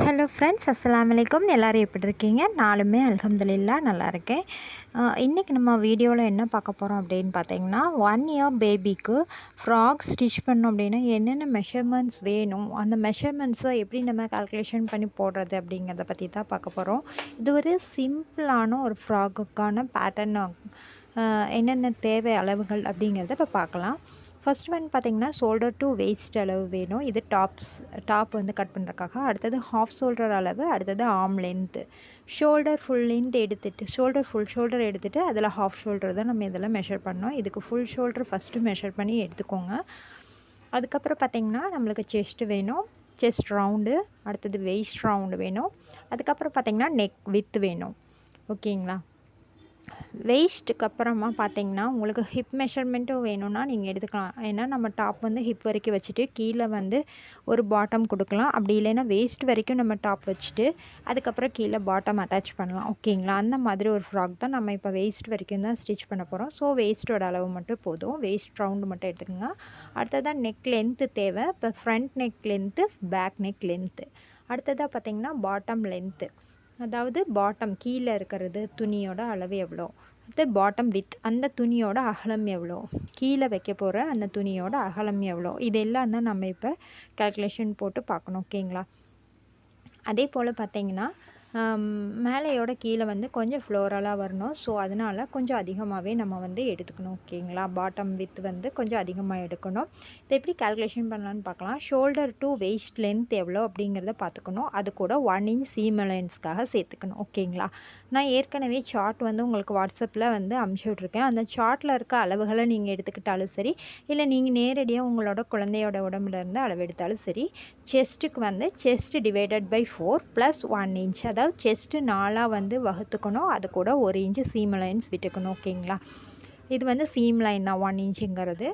Hello friends, அஸ்ஸலாமு அலைக்கும். எல்லோரும் எப்படி இருக்கீங்க? நானுமே அல்ஹம்துலில்லாஹ் நல்லா இருக்கேன். இன்றைக்கி நம்ம வீடியோவில் என்ன பார்க்க போகிறோம் அப்படின்னு பார்த்தீங்கன்னா, 1 இயர் பேபிக்கு ஃப்ராக் ஸ்டிச் பண்ணோம் அப்படின்னா என்னென்ன மெஷர்மெண்ட்ஸ் வேணும், அந்த மெஷர்மெண்ட்ஸை எப்படி நம்ம கால்குலேஷன் பண்ணி போடுறது அப்படிங்கிறத பற்றி தான் பார்க்க போகிறோம். இது ஒரு சிம்பிளான ஒரு ஃப்ராக்குக்கான பேட்டர்ன், என்னென்ன தேவை அளவுகள் அப்படிங்கிறத இப்போ பார்க்கலாம். ஃபர்ஸ்ட் ஒன் பார்த்திங்கன்னா ஷோல்டர் டு வேஸ்ட் அளவு வேணும். இது டாப் வந்து கட் பண்ணுறக்காக. அடுத்தது ஹாஃப் ஷோல்டர் அளவு, அடுத்தது arm length. Shoulder full length எடுத்துகிட்டு ஃபுல் ஷோல்டர் எடுத்துகிட்டு அதில் ஹாஃப் ஷோல்டர் தான் நம்ம இதெல்லாம் மெஷர் பண்ணோம். இதுக்கு ஃபுல் ஷோல்டர் ஃபஸ்ட்டு மெஷர் பண்ணி எடுத்துக்கோங்க. அதுக்கப்புறம் பார்த்திங்கன்னா நம்மளுக்கு செஸ்ட் வேணும், செஸ்ட் ரவுண்டு, அடுத்தது வெயிஸ்ட் ரவுண்டு வேணும். அதுக்கப்புறம் பார்த்திங்கன்னா நெக் வித் வேணும். ஓகேங்களா? வெயிஸ்ட்டுக்கு அப்புறமா பார்த்திங்கன்னா உங்களுக்கு ஹிப் மெஷர்மெண்ட்டும் வேணும்னா நீங்கள் எடுத்துக்கலாம். ஏன்னா நம்ம டாப் வந்து ஹிப் வரைக்கும் வச்சுட்டு கீழே வந்து ஒரு பாட்டம் கொடுக்கலாம். அப்படி இல்லைன்னா வேஸ்ட் வரைக்கும் நம்ம டாப் வச்சுட்டு அதுக்கப்புறம் கீழே பாட்டம் அட்டாச் பண்ணலாம். ஓகேங்களா? அந்த மாதிரி ஒரு ஃப்ராக் தான் நம்ம இப்போ வேஸ்ட் வரைக்கும் தான் ஸ்டிச் பண்ண போகிறோம். ஸோ வேஸ்ட்டோட அளவு மட்டும் போதும். வேஸ்ட் ரவுண்டு மட்டும் எடுத்துக்கோங்க. அடுத்ததாக நெக் லென்த்து தேவை. இப்போ front neck length, back neck length. அடுத்ததாக பார்த்திங்கன்னா பாட்டம் லென்த்து, அதாவது பாட்டம் கீழே இருக்கிறது துணியோட அளவு எவ்வளோ, அடுத்து பாட்டம் வித் அந்த துணியோட அகலம் எவ்வளோ, கீழே வைக்க போகிற அந்த துணியோட அகலம் எவ்வளோ, இதெல்லாம் தான் நம்ம இப்போ கால்குலேஷன் போட்டு பார்க்கணும். ஓகேங்களா? அதே போல் பார்த்திங்கன்னா மேலேயோட கீழே வந்து கொஞ்சம் ஃப்ளோரலாக வரணும். ஸோ அதனால் கொஞ்சம் அதிகமாகவே நம்ம வந்து எடுத்துக்கணும். ஓகேங்களா? பாட்டம் வித் வந்து கொஞ்சம் அதிகமாக எடுக்கணும். இதை எப்படி கால்குலேஷன் பண்ணலான்னு பார்க்கலாம். ஷோல்டர் டு வெயிஸ்ட் லென்த் எவ்வளோ அப்படிங்கிறத பார்த்துக்கணும். அது கூட 1 இன்ச் சீம் அலைன்ஸ்க்காக சேர்த்துக்கணும். ஓகேங்களா? நான் ஏற்கனவே சார்ட் வந்து உங்களுக்கு வாட்ஸ்அப்பில் வந்து அனுப்பிச்சி விட்ருக்கேன். அந்த சார்ட்டில் இருக்க அளவுகளை நீங்கள் எடுத்துக்கிட்டாலும் சரி, இல்லை நீங்கள் நேரடியாக உங்களோட குழந்தையோட உடம்புலேருந்து அளவு எடுத்தாலும் சரி. செஸ்ட்டுக்கு வந்து செஸ்ட் டிவைடட் பை 4 + 1 இன்ச், அதாவது செஸ்ட்டு 4 வந்து வகுத்துக்கணும். அது கூட 1 இன்ச்சு சீம் லைன்ஸ் விட்டுக்கணும். ஓகேங்களா? இது வந்து சீம் லைன் தான் 1 இன்ச்சுங்கிறது.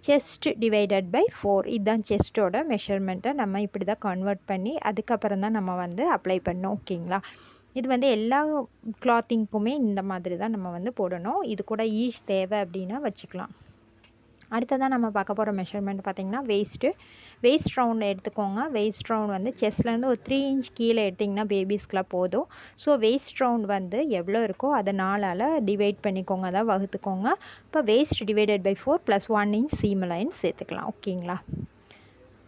செஸ்ட் டிவைடட் பை 4 இதுதான் செஸ்ட்டோட மெஷர்மெண்ட்டை நம்ம இப்படி தான் கன்வெர்ட் பண்ணி அதுக்கப்புறம் தான் நம்ம வந்து அப்ளை பண்ணோம். ஓகேங்களா? இது வந்து எல்லா கிளாத்திங்க்குமே இந்த மாதிரி தான் நம்ம வந்து போடணும். இது கூட ஈச் தேவை அப்படின்னா வச்சுக்கலாம். அடுத்ததாக நம்ம பார்க்க போகிற மெஷர்மெண்ட் பார்த்திங்கன்னா வேஸ்ட் ரவுண்ட் எடுத்துக்கோங்க. வேஸ்ட் ரவுண்ட் வந்து செஸ்ட்லேருந்து ஒரு 3 இன்ச் கீழே எடுத்திங்கன்னா பேபிஸ்க்கெலாம் போதும். ஸோ வேஸ்ட் ரவுண்ட் வந்து எவ்வளோ இருக்கோ அதை 4ஆல் டிவைட் பண்ணிக்கோங்க, அதாவது வகுத்துக்கோங்க. இப்போ waist divided by 4 + 1 inch seam line சேர்த்துக்கலாம். ஓகேங்களா?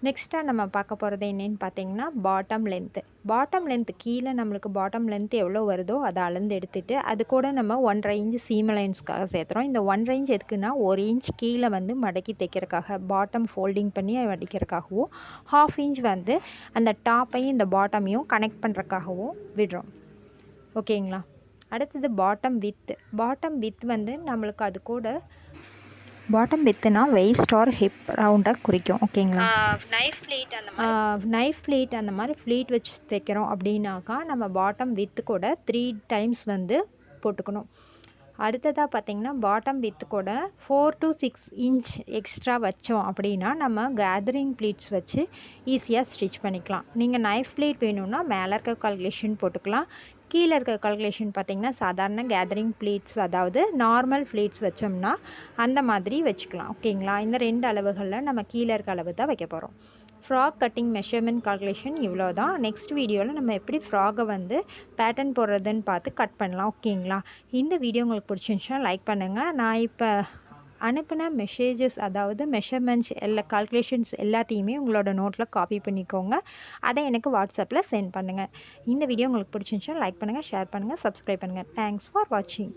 நெக்ஸ்ட்டாக நம்ம பார்க்க போகிறது என்னென்னு பார்த்தீங்கன்னா பாட்டம் லென்த்து கீழே நம்மளுக்கு பாட்டம் லென்த் எவ்வளோ வருதோ அதை அளந்து எடுத்துகிட்டு அது கூட நம்ம 1.5 இன்ச் சீம் லைன்ஸ்க்காக சேர்த்துறோம். இந்த 1.5 இன்ச் எதுக்குன்னா 1 இன்ச் கீழே வந்து மடக்கி தைக்கிறதுக்காக, பாட்டம் ஃபோல்டிங் பண்ணி மடிக்கிறதுக்காகவும், 1/2 இன்ச் வந்து அந்த டாப்பையும் இந்த பாட்டமையும் கனெக்ட் பண்ணுறதுக்காகவும் விடுறோம். ஓகேங்களா? அடுத்தது பாட்டம் வித் வந்து நம்மளுக்கு அது கூட பாட்டம் வித்துனா வெயிஸ்ட் ஆர் ஹிப் ரவுண்டை குறிக்கும். ஓகேங்களா? நைஃப் ப்ளீட் அந்த மாதிரி ப்ளீட் வச்சு தைக்கிறோம் அப்படின்னாக்கா நம்ம பாட்டம் வித்து கூட 3 டைம்ஸ் வந்து போட்டுக்கணும். அடுத்ததாக பார்த்திங்கன்னா பாட்டம் வித்து கூட 4 to 6 இன்ச் எக்ஸ்ட்ரா வச்சோம் அப்படின்னா நம்ம கேதரிங் ப்ளீட்ஸ் வச்சு ஈஸியாக ஸ்டிச் பண்ணிக்கலாம். நீங்கள் நைஃப் ப்ளீட் வேணும்னா மேலே இருக்க கால்குலேஷன் போட்டுக்கலாம். கீழே இருக்க கால்குலேஷன் பார்த்திங்கன்னா சாதாரண கேதரிங் ப்ளீட்ஸ், அதாவது நார்மல் ப்ளீட்ஸ் வச்சோம்னா அந்த மாதிரி வச்சுக்கலாம். ஓகேங்களா? இந்த 2 அளவுகளில் நம்ம கீழே இருக்க அளவு தான் வைக்க போகிறோம். ஃப்ராக் கட்டிங் மெஷர்மெண்ட் கால்குலேஷன் இவ்வளோ தான். நெக்ஸ்ட் வீடியோவில் நம்ம எப்படி ஃப்ராகை வந்து பேட்டர்ன் போடுறதுன்னு பார்த்து கட் பண்ணலாம். ஓகேங்களா? இந்த வீடியோ உங்களுக்கு பிடிச்சிருந்துச்சுன்னா லைக் பண்ணுங்கள். நான் இப்போ அனுப்பின மெசேஜஸ், அதாவது மெஷர்மெண்ட்ஸ் கால்குலேஷன்ஸ் எல்லாத்தையுமே உங்களோட நோட்டில் காப்பி பண்ணிக்கோங்க. அதை எனக்கு வாட்ஸ்அப்பில் சென்ட் பண்ணுங்கள். இந்த வீடியோ உங்களுக்கு பிடிச்சிருந்துச்சுன்னா லைக் பண்ணுங்கள், ஷேர் பண்ணுங்கள், சப்ஸ்கிரைப் பண்ணுங்கள். தேங்க்ஸ் ஃபார் வாட்சிங்.